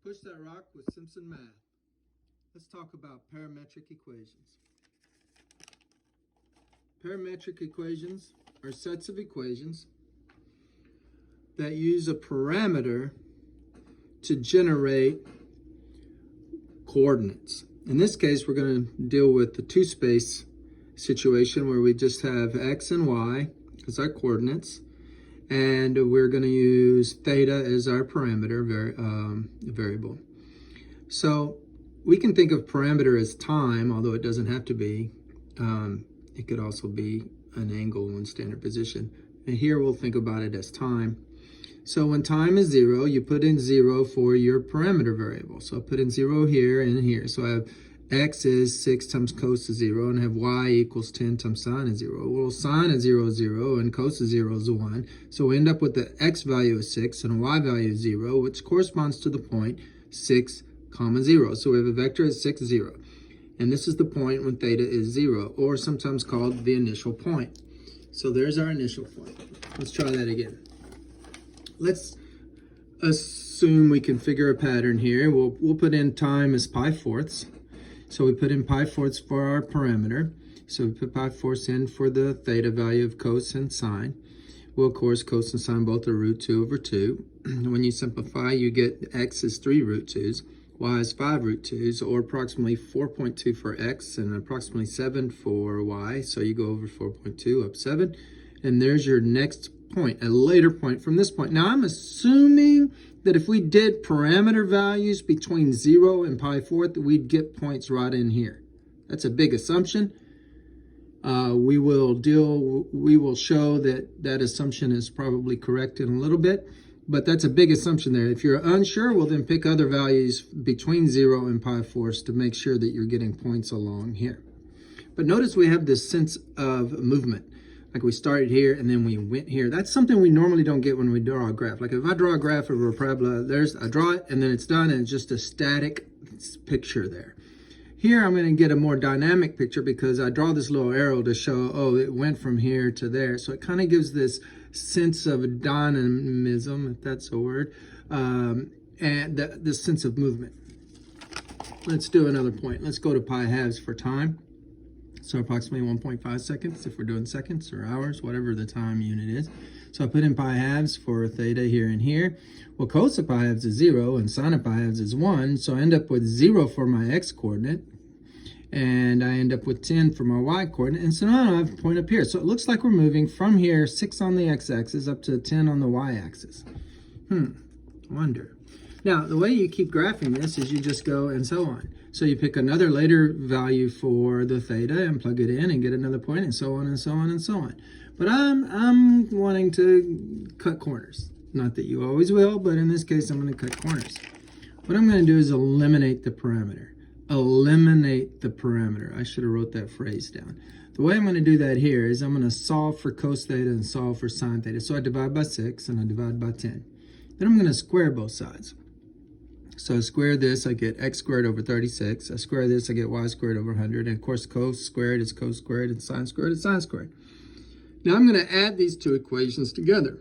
Push that rock with Simpson Math. Let's talk about parametric equations. Parametric equations are sets of equations that use a parameter to generate coordinates. In this case, we're going to deal with the two-space situation where we just have x and y as our coordinates, and we're going to use theta as our parameter variable. So we can think of parameter as time, although it doesn't have to be. It could also be an angle in standard position. And here we'll think about it as time. So when time is 0, you put in 0 for your parameter variable. So I'll put in 0 here and here. So I have x is 6 times cos of 0, and I have y equals 10 times sine of 0. Well, sine of 0 is 0, and cos of 0 is 1. So we end up with the x value of 6 and a y value of 0, which corresponds to the point 6, 0. So we have a vector at 6, 0. And this is the point when theta is 0, or sometimes called the initial point. So there's our initial point. Let's try that again. Let's assume we can figure a pattern here. We'll put in time as pi fourths. So we put in pi fourths for our parameter. So we put pi fourths in for the theta value of cos and sine. Well, of course, cos and sine both are root 2 over 2. When you simplify, you get x is 3 root 2s, y is 5 root 2s, or approximately 4.2 for x and approximately 7 for y. So you go over 4.2 up 7. And there's your next point, a later point from this point. Now, I'm assuming that if we did parameter values between 0 and pi fourth, we'd get points right in here. That's a big assumption. We will show that that assumption is probably correct in a little bit, but that's a big assumption there. If you're unsure, well, then pick other values between 0 and pi fourths to make sure that you're getting points along here. But notice we have this sense of movement. Like we started here and then we went here. That's something we normally don't get when we draw a graph. Like if I draw a graph of a parabola, I draw it and then it's done and it's just a static picture there. Here I'm going to get a more dynamic picture because I draw this little arrow to show, oh, it went from here to there. So it kind of gives this sense of dynamism, if that's a word, and this sense of movement. Let's do another point. Let's go to pi halves for time. So approximately 1.5 seconds if we're doing seconds or hours, whatever the time unit is. So I put in pi halves for theta here and here. Well, cos of pi halves is 0 and sine of pi halves is 1. So I end up with 0 for my x coordinate. And I end up with 10 for my y coordinate. And so now I have a point up here. So it looks like we're moving from here, 6 on the x-axis up to 10 on the y-axis. Wonder. Now, the way you keep graphing this is you just go and so on. So you pick another later value for the theta and plug it in and get another point and so on and so on and so on. But I'm wanting to cut corners. Not that you always will, but in this case, I'm going to cut corners. What I'm going to do is eliminate the parameter. Eliminate the parameter. I should have wrote that phrase down. The way I'm going to do that here is I'm going to solve for cos theta and solve for sine theta. So I divide by 6 and I divide by 10. Then I'm going to square both sides. So I square this, I get x squared over 36. I square this, I get y squared over 100. And of course, cos squared is cos squared, and sine squared is sine squared. Now I'm going to add these two equations together.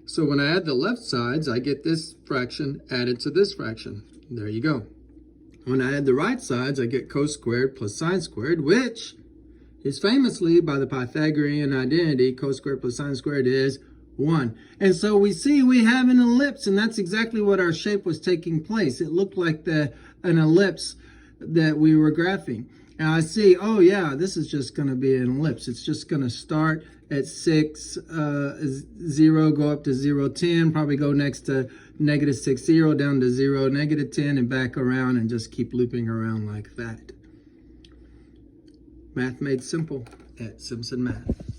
So when I add the left sides, I get this fraction added to this fraction. There you go. When I add the right sides, I get cos squared plus sine squared, which is famously, by the Pythagorean identity, cos squared plus sine squared is 1. And so we see we have an ellipse, and that's exactly what our shape was taking place. It looked like an ellipse that we were graphing. And I see, oh yeah, this is just going to be an ellipse. It's just going to start at 6, 0, go up to 0, 10, probably go next to negative 6, 0, down to 0, negative 10, and back around and just keep looping around like that. Math made simple at Simpson Math.